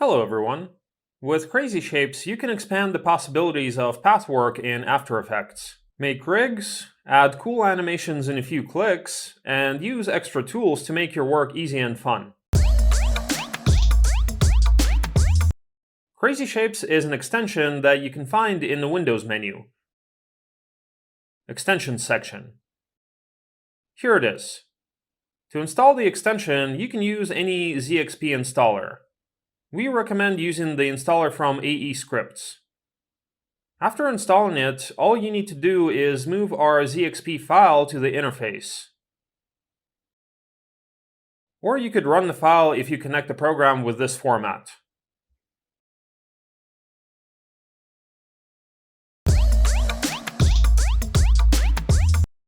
Hello everyone! With Crazy Shapes, you can expand the possibilities of path work in After Effects. Make rigs, add cool animations in a few clicks, and use extra tools to make your work easy and fun. Crazy Shapes is an extension that you can find in the Windows menu. Extensions section. Here it is. To install the extension, you can use any ZXP installer. We recommend using the installer from AE Scripts. After installing it, all you need to do is move our ZXP file to the interface. Or you could run the file if you connect the program with this format.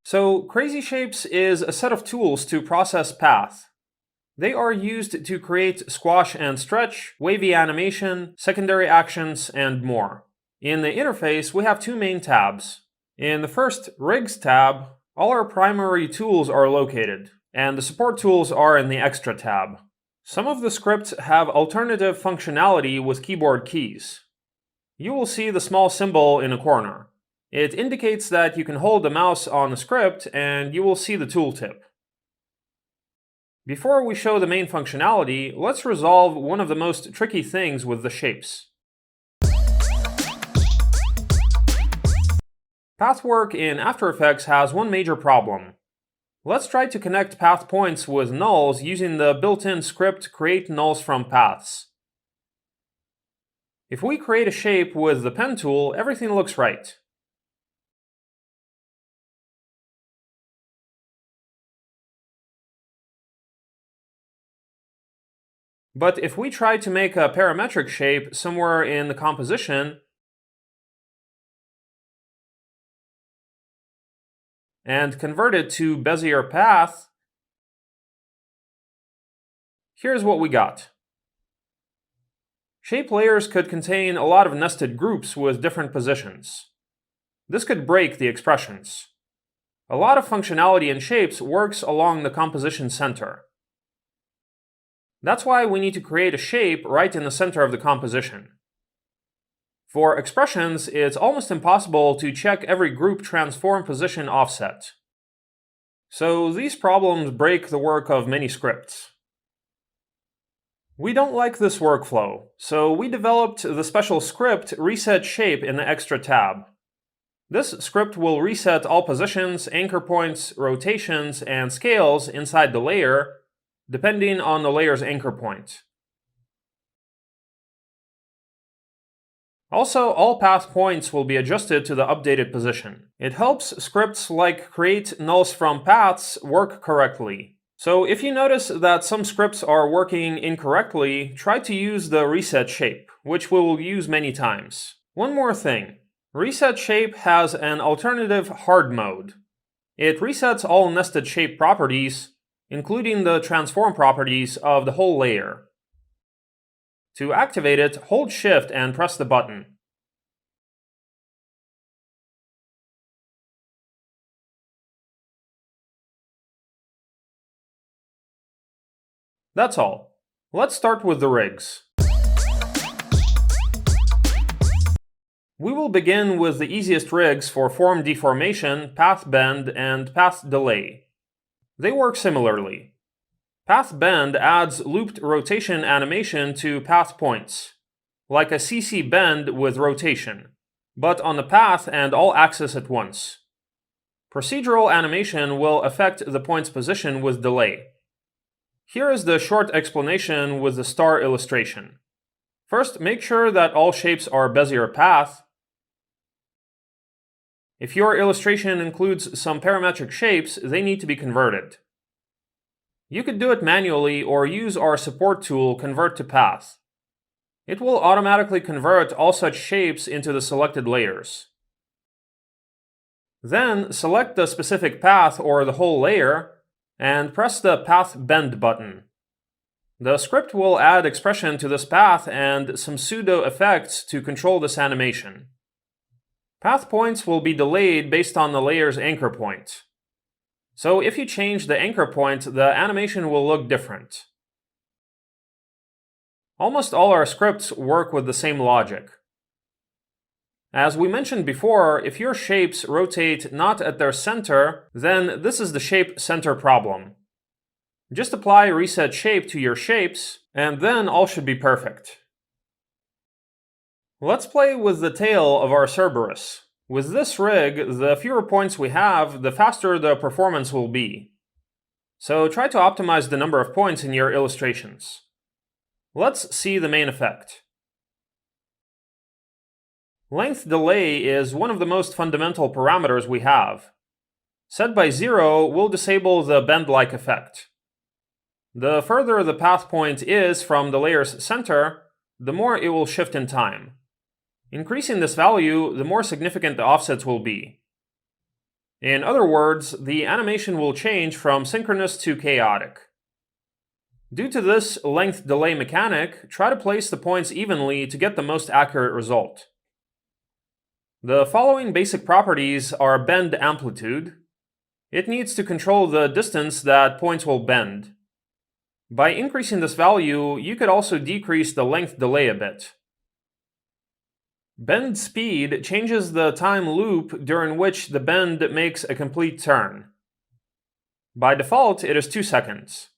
So, Crazy Shapes is a set of tools to process path. They are used to create squash and stretch, wavy animation, secondary actions, and more. In the interface, we have two main tabs. In the first Rigs tab, all our primary tools are located, and the support tools are in the Extra tab. Some of the scripts have alternative functionality with keyboard keys. You will see the small symbol in a corner. It indicates that you can hold the mouse on the script and you will see the tooltip. Before we show the main functionality, let's resolve one of the most tricky things with the shapes. Path work in After Effects has one major problem. Let's try to connect path points with nulls using the built-in script create nulls from paths. If we create a shape with the pen tool, everything looks right. But if we try to make a parametric shape somewhere in the composition, and convert it to Bezier path, here's what we got. Shape layers could contain a lot of nested groups with different positions. This could break the expressions. A lot of functionality in shapes works along the composition center. That's why we need to create a shape right in the center of the composition. For expressions, it's almost impossible to check every group transform position offset. So these problems break the work of many scripts. We don't like this workflow, so we developed the special script Reset Shape in the Extra tab. This script will reset all positions, anchor points, rotations, and scales inside the layer, depending on the layer's anchor point. Also, all path points will be adjusted to the updated position. It helps scripts like create nulls from paths work correctly. So if you notice that some scripts are working incorrectly, try to use the reset shape, which we will use many times. One more thing. Reset shape has an alternative hard mode. It resets all nested shape properties, including the transform properties of the whole layer. To activate it, hold Shift and press the button. That's all. Let's start with the rigs. We will begin with the easiest rigs for form deformation, path bend, and path delay. They work similarly. Path bend adds looped rotation animation to path points, like a CC bend with rotation, but on the path and all axes at once. Procedural animation will affect the point's position with delay. Here is the short explanation with the star illustration. First, make sure that all shapes are Bezier path. If your illustration includes some parametric shapes, they need to be converted. You could do it manually or use our support tool Convert to Path. It will automatically convert all such shapes into the selected layers. Then select the specific path or the whole layer and press the Path Bend button. The script will add expression to this path and some pseudo effects to control this animation. Path points will be delayed based on the layer's anchor point. So if you change the anchor point, the animation will look different. Almost all our scripts work with the same logic. As we mentioned before, if your shapes rotate not at their center, then this is the shape center problem. Just apply reset shape to your shapes, and then all should be perfect. Let's play with the tail of our Cerberus. With this rig, the fewer points we have, the faster the performance will be. So try to optimize the number of points in your illustrations. Let's see the main effect. Length delay is one of the most fundamental parameters we have. Set by 0 will disable the bend-like effect. The further the path point is from the layer's center, the more it will shift in time. Increasing this value, the more significant the offsets will be. In other words, the animation will change from synchronous to chaotic. Due to this length delay mechanic, try to place the points evenly to get the most accurate result. The following basic properties are bend amplitude. It needs to control the distance that points will bend. By increasing this value, you could also decrease the length delay a bit. Bend speed changes the time loop during which the bend makes a complete turn. By default, it is 2 seconds.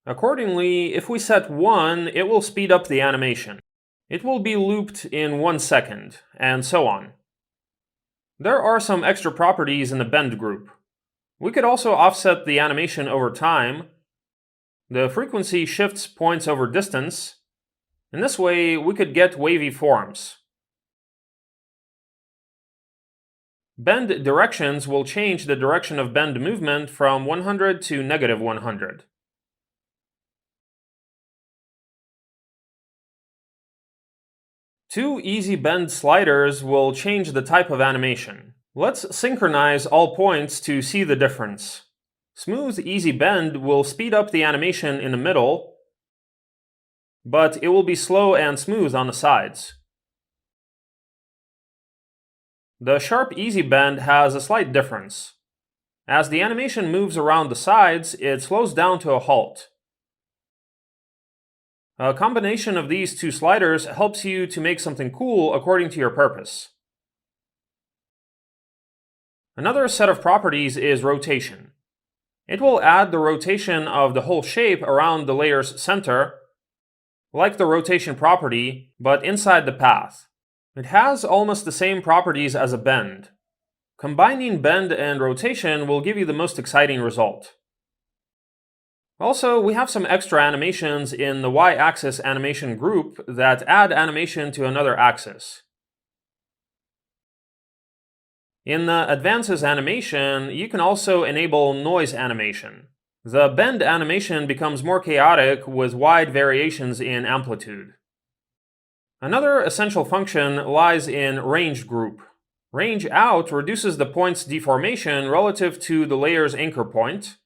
Accordingly, if we set 1, it will speed up the animation. It will be looped in 1 second, and so on. There are some extra properties in the bend group. We could also offset the animation over time. The frequency shifts points over distance. In this way, we could get wavy forms. Bend directions will change the direction of bend movement from 100 to -100. Two easy bend sliders will change the type of animation. Let's synchronize all points to see the difference. Smooth easy bend will speed up the animation in the middle, but it will be slow and smooth on the sides. The sharp easy bend has a slight difference. As the animation moves around the sides, it slows down to a halt. A combination of these two sliders helps you to make something cool according to your purpose. Another set of properties is rotation. It will add the rotation of the whole shape around the layer's center, like the rotation property, but inside the path. It has almost the same properties as a bend. Combining bend and rotation will give you the most exciting result. Also, we have some extra animations in the y-axis animation group that add animation to another axis. In the advances animation, you can also enable noise animation. The bend animation becomes more chaotic with wide variations in amplitude. Another essential function lies in range group. Range out reduces the point's deformation relative to the layer's anchor point.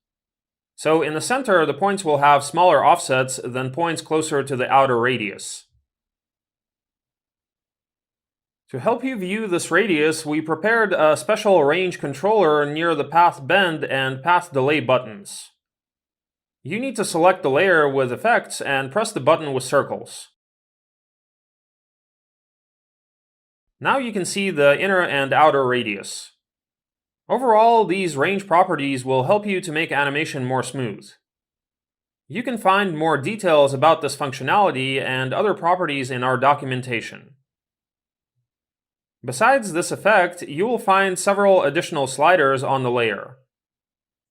So in the center, the points will have smaller offsets than points closer to the outer radius. To help you view this radius, we prepared a special range controller near the path bend and path delay buttons. You need to select the layer with effects and press the button with circles. Now you can see the inner and outer radius. Overall, these range properties will help you to make animation more smooth. You can find more details about this functionality and other properties in our documentation. Besides this effect, you will find several additional sliders on the layer.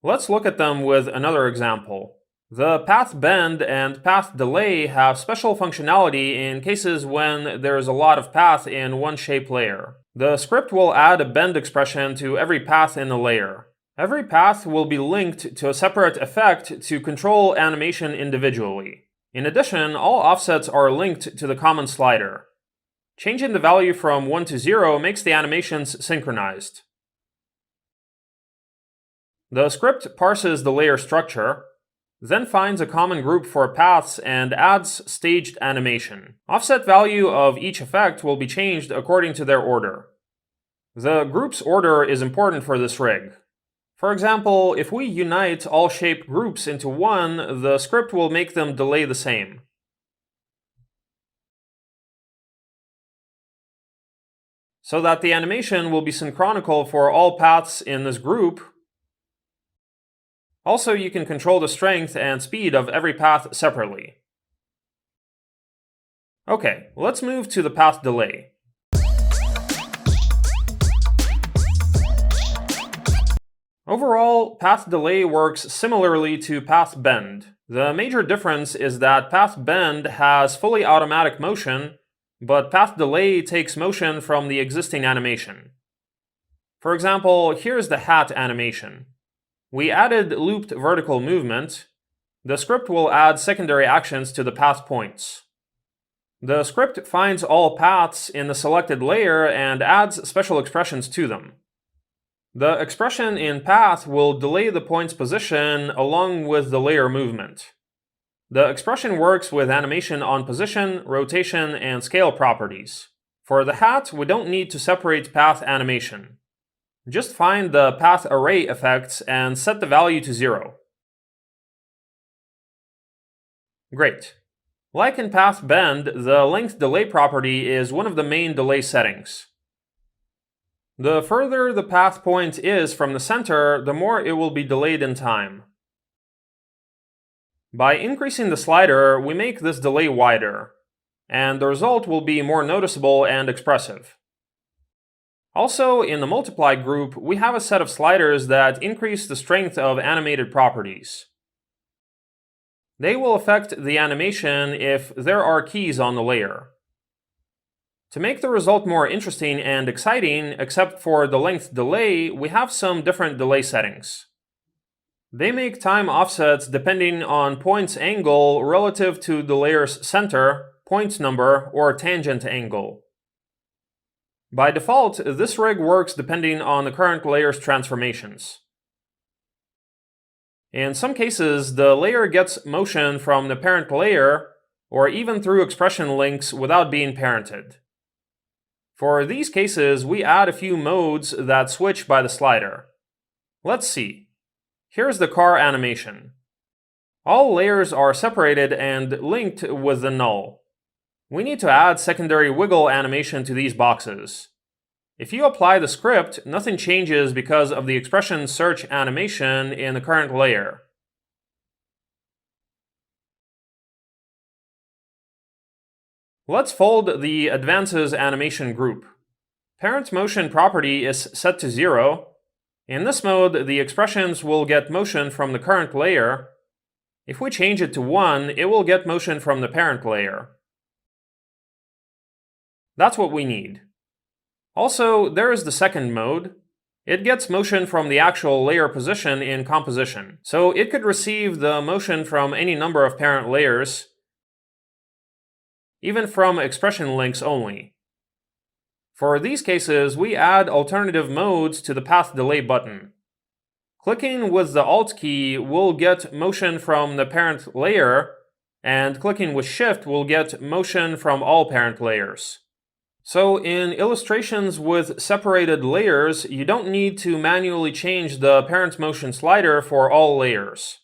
Let's look at them with another example. The path bend and path delay have special functionality in cases when there is a lot of path in one shape layer. The script will add a bend expression to every path in the layer. Every path will be linked to a separate effect to control animation individually. In addition, all offsets are linked to the common slider. Changing the value from 1 to 0 makes the animations synchronized. The script parses the layer structure, then finds a common group for paths and adds staged animation. Offset value of each effect will be changed according to their order. The group's order is important for this rig. For example, if we unite all shape groups into one, the script will make them delay the same. so that the animation will be synchronical for all paths in this group. Also, you can control the strength and speed of every path separately. Okay, let's move to the path delay. Overall, path delay works similarly to path bend. The major difference is that path bend has fully automatic motion, but path delay takes motion from the existing animation. For example, here's the hat animation. We added looped vertical movement. The script will add secondary actions to the path points. The script finds all paths in the selected layer and adds special expressions to them. The expression in path will delay the point's position along with the layer movement. The expression works with animation on position, rotation, and scale properties. For the hat, we don't need to separate path animation. Just find the path array effects and set the value to 0. Great. Like in path bend, the length delay property is one of the main delay settings. The further the path point is from the center, the more it will be delayed in time. By increasing the slider, we make this delay wider, and the result will be more noticeable and expressive. Also, in the multiply group, we have a set of sliders that increase the strength of animated properties. They will affect the animation if there are keys on the layer. To make the result more interesting and exciting, except for the length delay, we have some different delay settings. They make time offsets depending on point's angle relative to the layer's center, point number, or tangent angle. By default, this rig works depending on the current layer's transformations. In some cases, the layer gets motion from the parent layer, or even through expression links without being parented. For these cases, we add a few modes that switch by the slider. Let's see. Here's the car animation. All layers are separated and linked with the null. We need to add secondary wiggle animation to these boxes. If you apply the script, nothing changes because of the expression search animation in the current layer. Let's fold the advances animation group. Parent motion property is set to 0. In this mode, the expressions will get motion from the current layer. If we change it to 1, it will get motion from the parent layer. That's what we need. Also, there is the second mode. It gets motion from the actual layer position in composition, so it could receive the motion from any number of parent layers, even from expression links only. For these cases, we add alternative modes to the path delay button. Clicking with the Alt key will get motion from the parent layer, and clicking with Shift will get motion from all parent layers. So in illustrations with separated layers, you don't need to manually change the parent motion slider for all layers.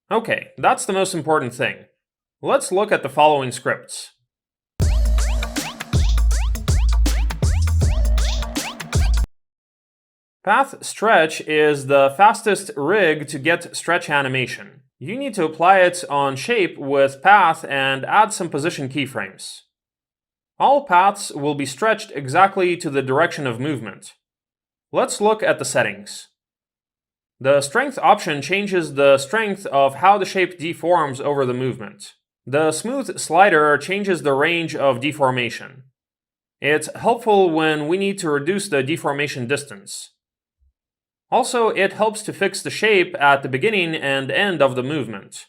Okay, that's the most important thing. Let's look at the following scripts. Path stretch is the fastest rig to get stretch animation. You need to apply it on shape with path and add some position keyframes. All paths will be stretched exactly to the direction of movement. Let's look at the settings. The strength option changes the strength of how the shape deforms over the movement. The smooth slider changes the range of deformation. It's helpful when we need to reduce the deformation distance. Also, it helps to fix the shape at the beginning and end of the movement.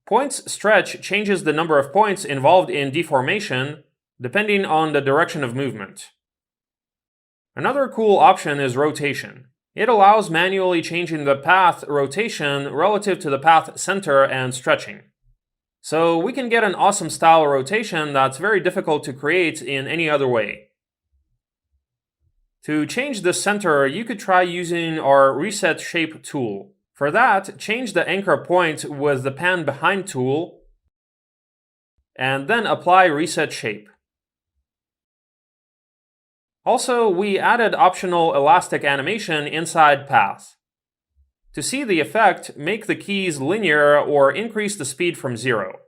Points stretch changes the number of points involved in deformation, depending on the direction of movement. Another cool option is rotation. It allows manually changing the path rotation relative to the path center and stretching. So we can get an awesome style rotation that's very difficult to create in any other way. To change the center, you could try using our Reset Shape tool. For that, change the anchor point with the Pan Behind tool, and then apply Reset Shape. Also, we added optional elastic animation inside path. To see the effect, make the keys linear or increase the speed from 0.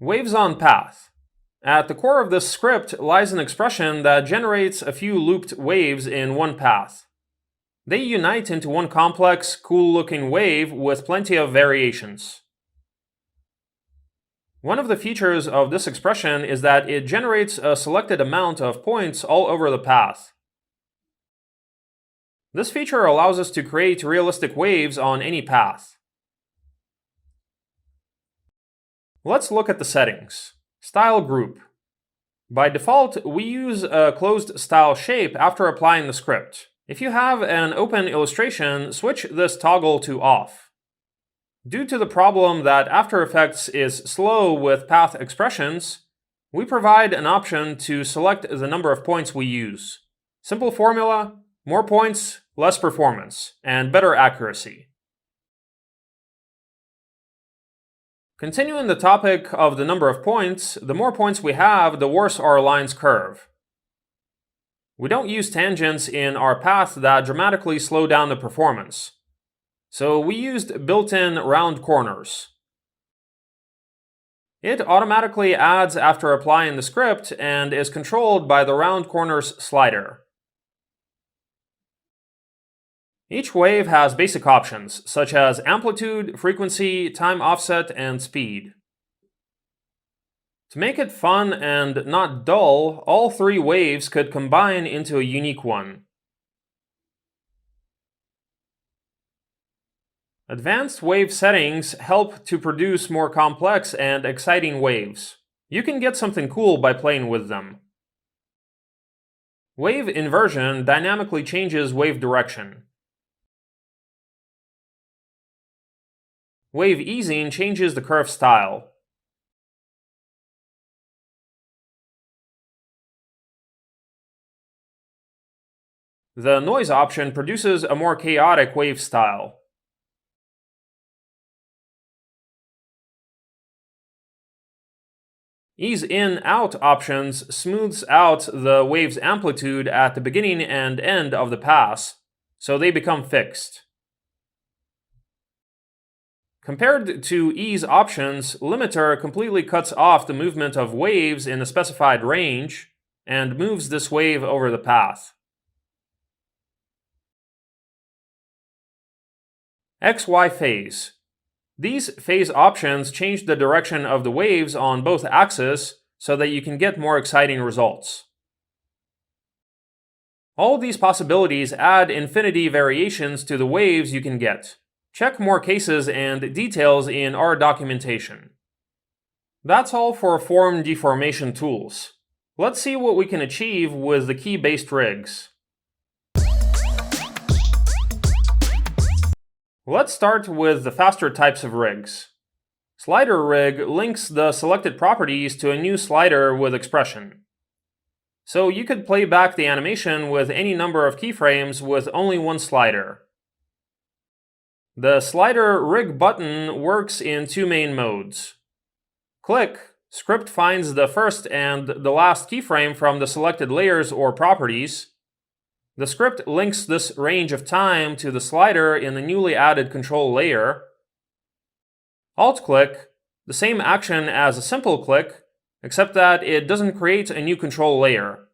Waves on path. At the core of this script lies an expression that generates a few looped waves in one path. They unite into one complex, cool-looking wave with plenty of variations. One of the features of this expression is that it generates a selected amount of points all over the path. This feature allows us to create realistic waves on any path. Let's look at the settings. Style group. By default, we use a closed style shape after applying the script. If you have an open illustration, switch this toggle to off. Due to the problem that After Effects is slow with path expressions, we provide an option to select the number of points we use. Simple formula: more points, less performance, and better accuracy. Continuing the topic of the number of points, the more points we have, the worse our lines curve. We don't use tangents in our path that dramatically slow down the performance. So we used built-in round corners. It automatically adds after applying the script and is controlled by the round corners slider. Each wave has basic options, such as amplitude, frequency, time offset, and speed. To make it fun and not dull, all 3 waves could combine into a unique one. Advanced wave settings help to produce more complex and exciting waves. You can get something cool by playing with them. Wave inversion dynamically changes wave direction. Wave easing changes the curve style. The noise option produces a more chaotic wave style. Ease in-out options smooths out the wave's amplitude at the beginning and end of the pass, so they become fixed. Compared to ease options, limiter completely cuts off the movement of waves in a specified range and moves this wave over the path. XY phase. These phase options change the direction of the waves on both axes so that you can get more exciting results. All these possibilities add infinity variations to the waves you can get. Check more cases and details in our documentation. That's all for form deformation tools. Let's see what we can achieve with the key-based rigs. Let's start with the faster types of rigs. Slider rig links the selected properties to a new slider with expression. So you could play back the animation with any number of keyframes with only one slider. The slider rig button works in 2 main modes. Click, script finds the first and the last keyframe from the selected layers or properties. The script links this range of time to the slider in the newly added control layer. Alt-click, the same action as a simple click, except that it doesn't create a new control layer.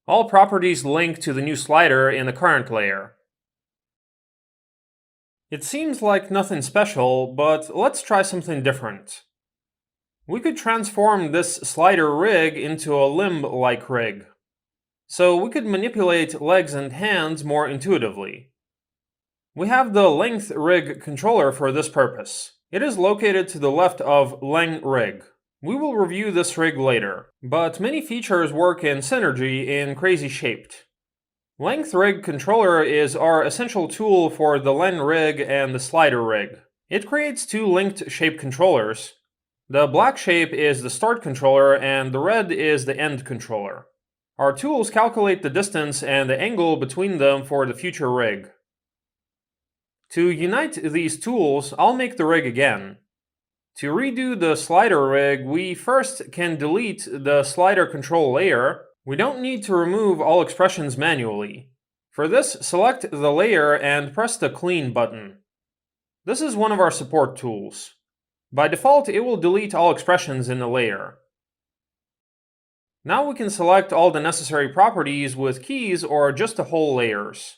All properties link to the new slider in the current layer. It seems like nothing special, but let's try something different. We could transform this slider rig into a limb-like rig. So we could manipulate legs and hands more intuitively. We have the length rig controller for this purpose. It is located to the left of Leng rig. We will review this rig later, but many features work in synergy in Crazy Shaped. Length rig controller is our essential tool for the Len rig and the slider rig. It creates 2 linked shape controllers. The black shape is the start controller and the red is the end controller. Our tools calculate the distance and the angle between them for the future rig. To unite these tools, I'll make the rig again. To redo the slider rig, we first can delete the slider control layer. We don't need to remove all expressions manually. For this, select the layer and press the Clean button. This is one of our support tools. By default, it will delete all expressions in the layer. Now we can select all the necessary properties with keys or just the whole layers.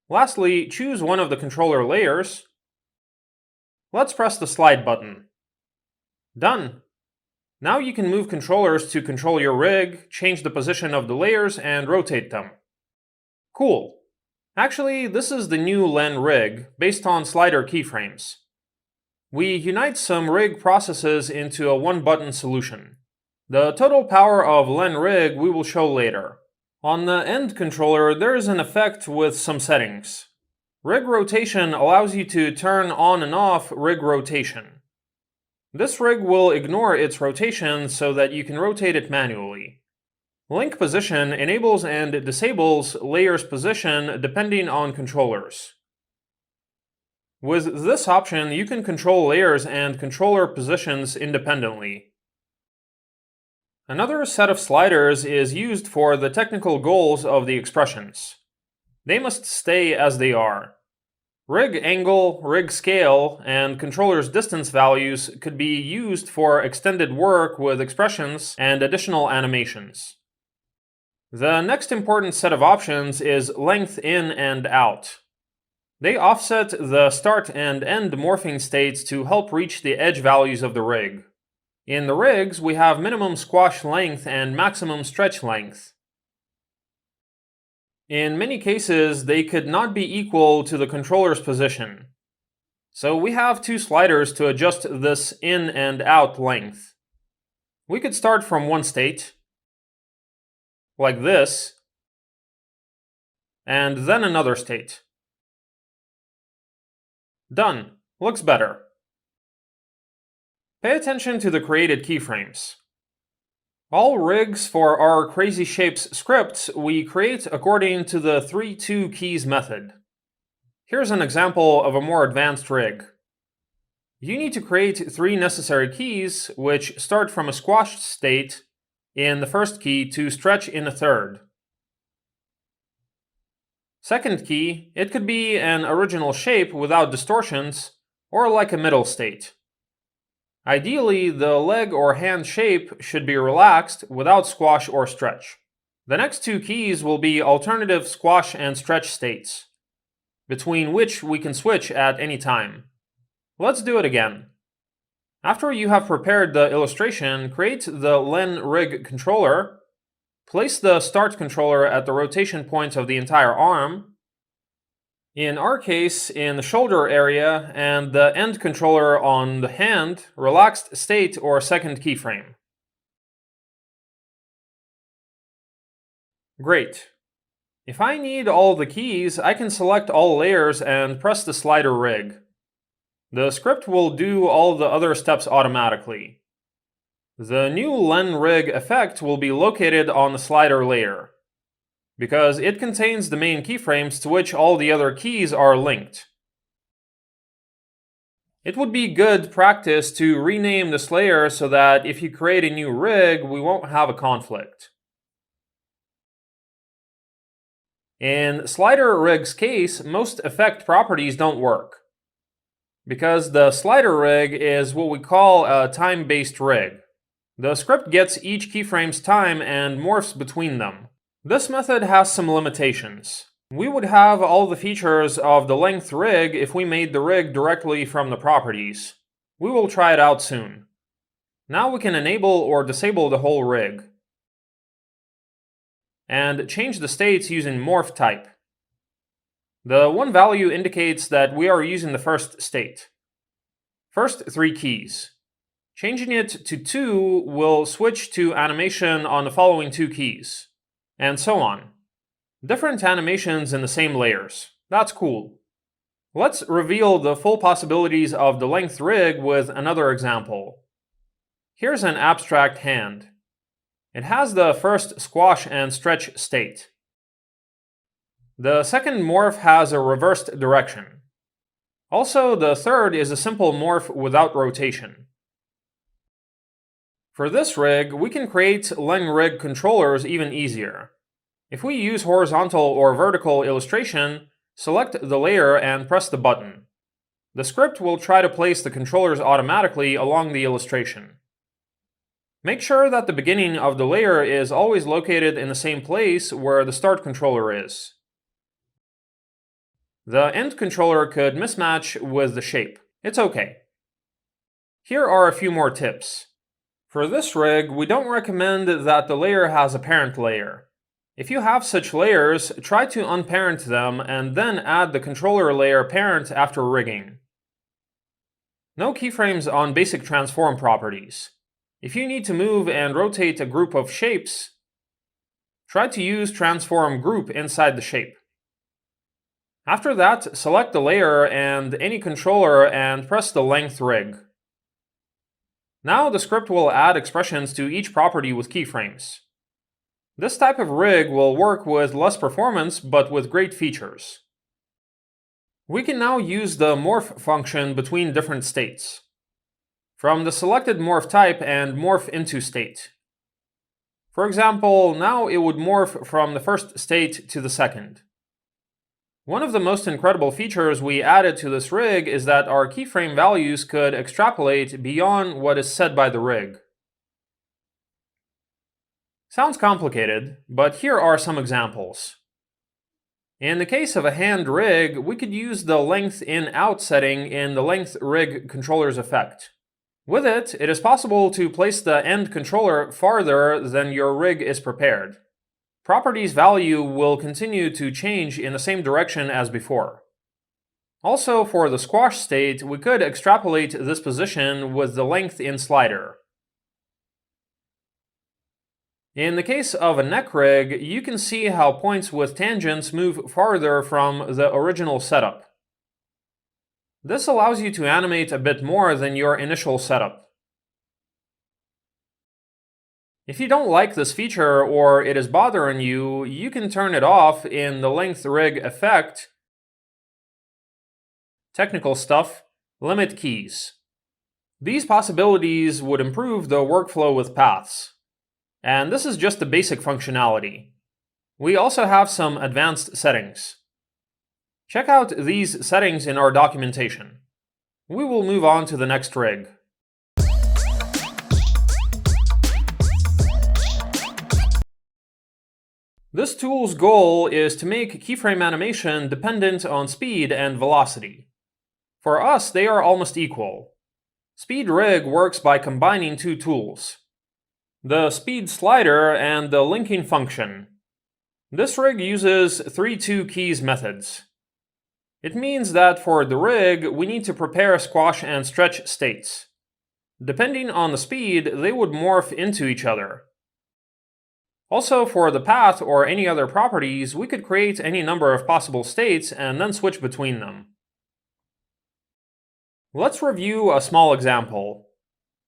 Lastly, choose one of the controller layers. Let's press the Slide button. Done! Now you can move controllers to control your rig, change the position of the layers, and rotate them. Cool! Actually, this is the new Len rig, based on slider keyframes. We unite some rig processes into a one-button solution. The total power of Len rig we will show later. On the end controller, there is an effect with some settings. Rig rotation allows you to turn on and off rig rotation. This rig will ignore its rotation so that you can rotate it manually. Link position enables and disables layers position depending on controllers. With this option, you can control layers and controller positions independently. Another set of sliders is used for the technical goals of the expressions. They must stay as they are. Rig angle, rig scale, and controller's distance values could be used for extended work with expressions and additional animations. The next important set of options is length in and out. They offset the start and end morphing states to help reach the edge values of the rig. In the rigs, we have minimum squash length and maximum stretch length. In many cases, they could not be equal to the controller's position. So we have two sliders to adjust this in and out length. We could start from one state, like this, and then another state. Done. Looks better. Pay attention to the created keyframes. All rigs for our Crazy Shapes scripts we create according to the 3-2 keys method. Here's an example of a more advanced rig. You need to create 3 necessary keys, which start from a squashed state in the first key to stretch in the third. Second key, it could be an original shape without distortions, or like a middle state. Ideally, the leg or hand shape should be relaxed without squash or stretch. The next 2 keys will be alternative squash and stretch states, between which we can switch at any time. Let's do it again. After you have prepared the illustration, create the Len rig controller, place the start controller at the rotation point of the entire arm, in our case, in the shoulder area, and the end controller on the hand, relaxed state or second keyframe. Great. If I need all the keys, I can select all layers and press the slider rig. The script will do all the other steps automatically. The new Len rig effect will be located on the slider layer, because it contains the main keyframes to which all the other keys are linked. It would be good practice to rename this layer so that if you create a new rig, we won't have a conflict. In slider rig's case, most effect properties don't work, because the slider rig is what we call a time-based rig. The script gets each keyframe's time and morphs between them. This method has some limitations. We would have all the features of the length rig if we made the rig directly from the properties. We will try it out soon. Now we can enable or disable the whole rig, and change the states using morph type. The 1 value indicates that we are using the first state. First 3 keys. Changing it to 2 will switch to animation on the following 2 keys. And so on. Different animations in the same layers. That's cool. Let's reveal the full possibilities of the length rig with another example. Here's an abstract hand. It has the first squash and stretch state. The second morph has a reversed direction. Also, the third is a simple morph without rotation. For this rig, we can create LengRig controllers even easier. If we use horizontal or vertical illustration, select the layer and press the button. The script will try to place the controllers automatically along the illustration. Make sure that the beginning of the layer is always located in the same place where the start controller is. The end controller could mismatch with the shape. It's okay. Here are a few more tips. For this rig, we don't recommend that the layer has a parent layer. If you have such layers, try to unparent them and then add the controller layer parent after rigging. No keyframes on basic transform properties. If you need to move and rotate a group of shapes, try to use transform group inside the shape. After that, select the layer and any controller and press the length rig. Now the script will add expressions to each property with keyframes. This type of rig will work with less performance but with great features. We can now use the morph function between different states. From the selected morph type and morph into state. For example, now it would morph from the first state to the second. One of the most incredible features we added to this rig is that our keyframe values could extrapolate beyond what is said by the rig. Sounds complicated, but here are some examples. In the case of a hand rig, we could use the length in-out setting in the length rig controller's effect. With it, it is possible to place the end controller farther than your rig is prepared. Property's value will continue to change in the same direction as before. Also, for the squash state, we could extrapolate this position with the length in slider. In the case of a neck rig, you can see how points with tangents move farther from the original setup. This allows you to animate a bit more than your initial setup. If you don't like this feature or it is bothering you, you can turn it off in the length rig effect, technical stuff, limit keys. These possibilities would improve the workflow with paths. And this is just the basic functionality. We also have some advanced settings. Check out these settings in our documentation. We will move on to the next rig. This tool's goal is to make keyframe animation dependent on speed and velocity. For us, they are almost equal. Speed Rig works by combining two tools: the speed slider and the linking function. This rig uses 3-2 keys methods. It means that for the rig, we need to prepare squash and stretch states. Depending on the speed, they would morph into each other. Also, for the path or any other properties, we could create any number of possible states and then switch between them. Let's review a small example.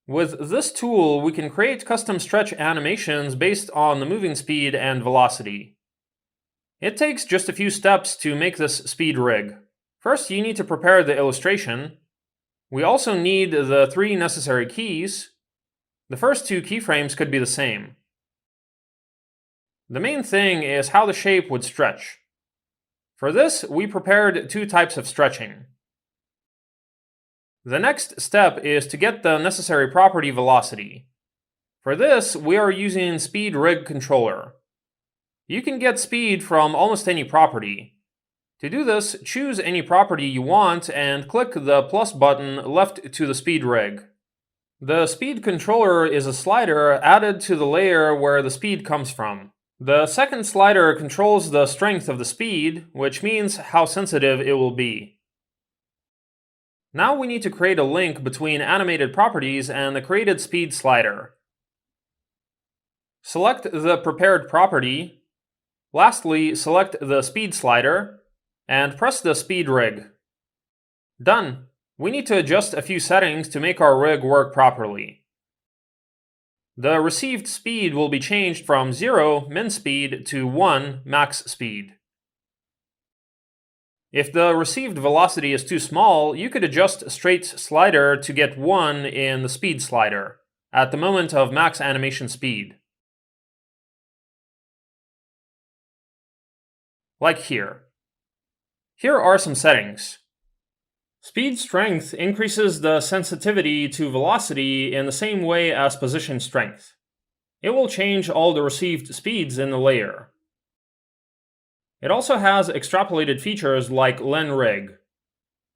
With this tool, we can create custom stretch animations based on the moving speed and velocity. It takes just a few steps to make this speed rig. First, you need to prepare the illustration. We also need the 3 necessary keys. The first 2 keyframes could be the same. The main thing is how the shape would stretch. For this, we prepared 2 types of stretching. The next step is to get the necessary property velocity. For this, we are using Speed Rig Controller. You can get speed from almost any property. To do this, choose any property you want and click the plus button left to the speed rig. The speed controller is a slider added to the layer where the speed comes from. The second slider controls the strength of the speed, which means how sensitive it will be. Now we need to create a link between animated properties and the created speed slider. Select the prepared property. Lastly, select the speed slider and press the speed rig. Done. We need to adjust a few settings to make our rig work properly. The received speed will be changed from 0 min speed to 1 max speed. If the received velocity is too small, you could adjust straight's slider to get 1 in the speed slider, at the moment of max animation speed. Like here. Here are some settings. Speed strength increases the sensitivity to velocity in the same way as position strength. It will change all the received speeds in the layer. It also has extrapolated features like lenRig,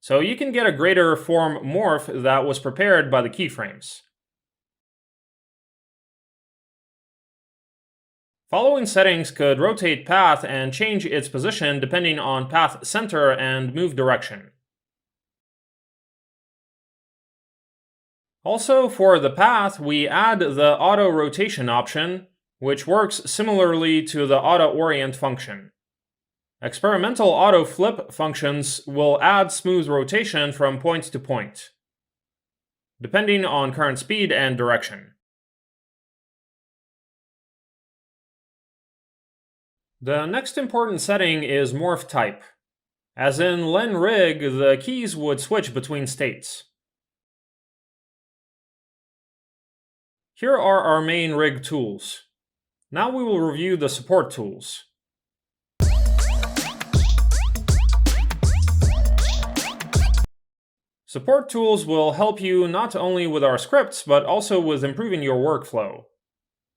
so you can get a greater form morph that was prepared by the keyframes. Following settings could rotate path and change its position depending on path center and move direction. Also, for the path, we add the auto rotation option, which works similarly to the auto orient function. Experimental auto flip functions will add smooth rotation from point to point, depending on current speed and direction. The next important setting is morph type. As in lenRig, the keys would switch between states. Here are our main rig tools. Now we will review the support tools. Support tools will help you not only with our scripts, but also with improving your workflow.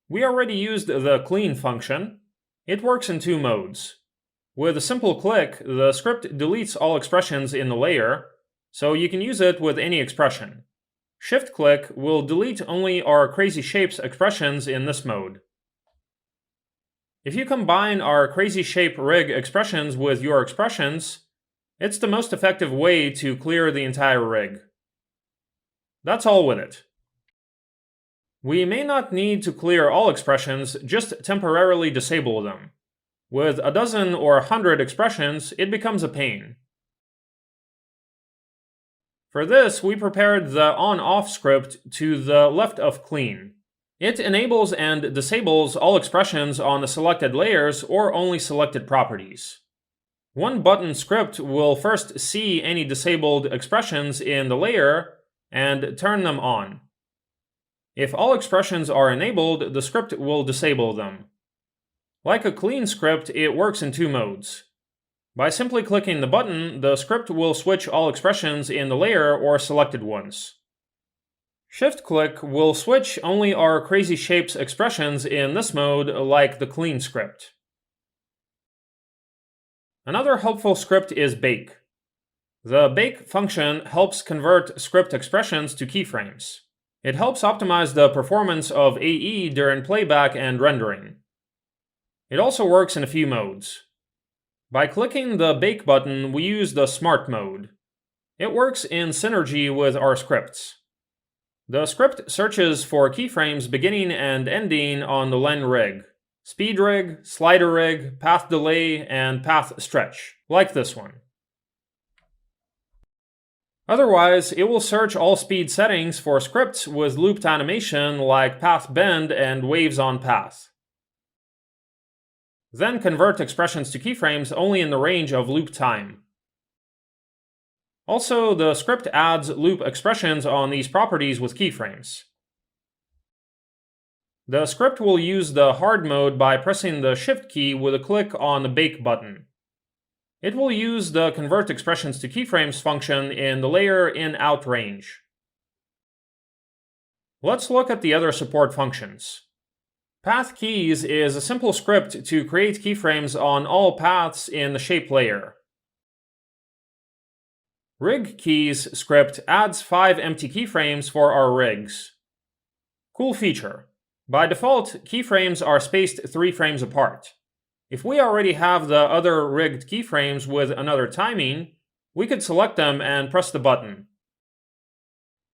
We already used the clean function. It works in 2 modes. With a simple click, the script deletes all expressions in the layer, so you can use it with any expression. Shift-click will delete only our crazy shapes expressions in this mode. If you combine our crazy shape rig expressions with your expressions, it's the most effective way to clear the entire rig. That's all with it. We may not need to clear all expressions, just temporarily disable them. With a dozen or 100 expressions, it becomes a pain. For this, we prepared the on-off script to the left of clean. It enables and disables all expressions on the selected layers or only selected properties. One button script will first see any disabled expressions in the layer and turn them on. If all expressions are enabled, the script will disable them. Like a clean script, it works in 2 modes. By simply clicking the button, the script will switch all expressions in the layer or selected ones. Shift-click will switch only our crazy shapes expressions in this mode, like the clean script. Another helpful script is bake. The bake function helps convert script expressions to keyframes. It helps optimize the performance of AE during playback and rendering. It also works in a few modes. By clicking the Bake button, we use the Smart mode. It works in synergy with our scripts. The script searches for keyframes beginning and ending on the lenRig, speed rig, slider rig, path delay, and path stretch, like this one. Otherwise, it will search all speed settings for scripts with looped animation like path bend and waves on path. Then convert expressions to keyframes only in the range of loop time. Also, the script adds loop expressions on these properties with keyframes. The script will use the hard mode by pressing the Shift key with a click on the Bake button. It will use the convert expressions to keyframes function in the layer in-out range. Let's look at the other support functions. Path keys is a simple script to create keyframes on all paths in the shape layer. Rig keys script adds 5 empty keyframes for our rigs. Cool feature. By default, keyframes are spaced 3 frames apart. If we already have the other rigged keyframes with another timing, we could select them and press the button.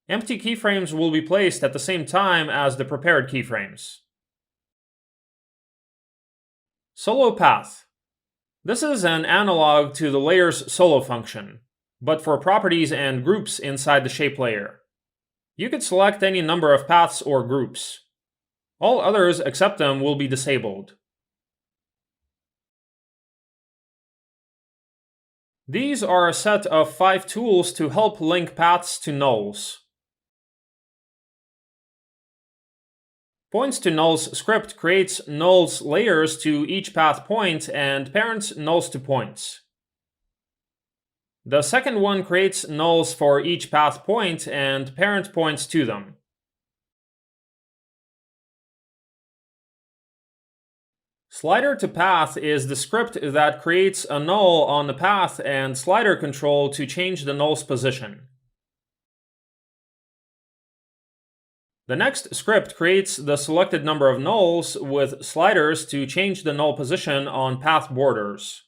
Empty keyframes will be placed at the same time as the prepared keyframes. Solo path. This is an analog to the layer's solo function, but for properties and groups inside the shape layer. You could select any number of paths or groups. All others except them will be disabled. These are a set of 5 tools to help link paths to nulls. Points to nulls script creates nulls layers to each path point and parents nulls to points. The second one creates nulls for each path point and parent points to them. Slider to path is the script that creates a null on the path and slider control to change the null's position. The next script creates the selected number of nulls with sliders to change the null position on path borders.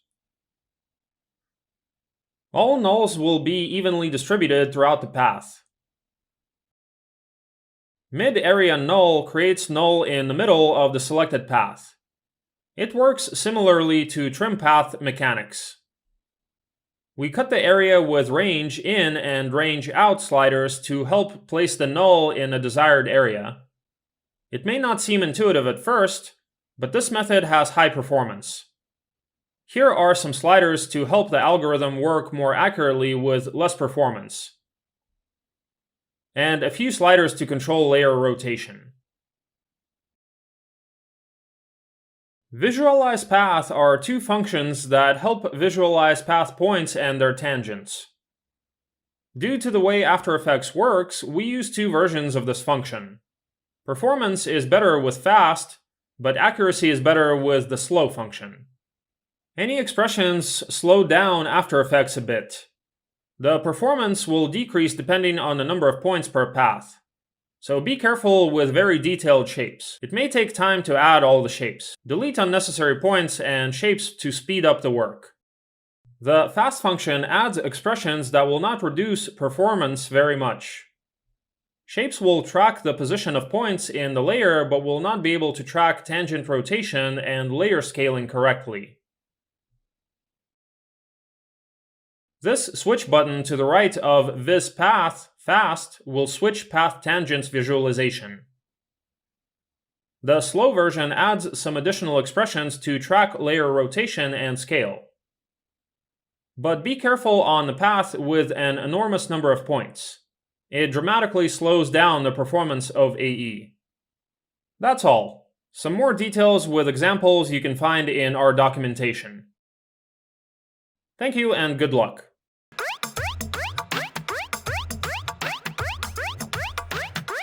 All nulls will be evenly distributed throughout the path. Mid-area null creates null in the middle of the selected path. It works similarly to trim path mechanics. We cut the area with range in and range out sliders to help place the null in a desired area. It may not seem intuitive at first, but this method has high performance. Here are some sliders to help the algorithm work more accurately with less performance. And a few sliders to control layer rotation. Visualize path are 2 functions that help visualize path points and their tangents. Due to the way After Effects works, we use 2 versions of this function. Performance is better with fast, but accuracy is better with the slow function. Any expressions slow down After Effects a bit. The performance will decrease depending on the number of points per path. So be careful with very detailed shapes. It may take time to add all the shapes. Delete unnecessary points and shapes to speed up the work. The fast function adds expressions that will not reduce performance very much. Shapes will track the position of points in the layer but will not be able to track tangent rotation and layer scaling correctly. This switch button to the right of Viz Path Fast will switch path tangents visualization. The slow version adds some additional expressions to track layer rotation and scale. But be careful on the path with an enormous number of points. It dramatically slows down the performance of AE. That's all. Some more details with examples you can find in our documentation. Thank you and good luck.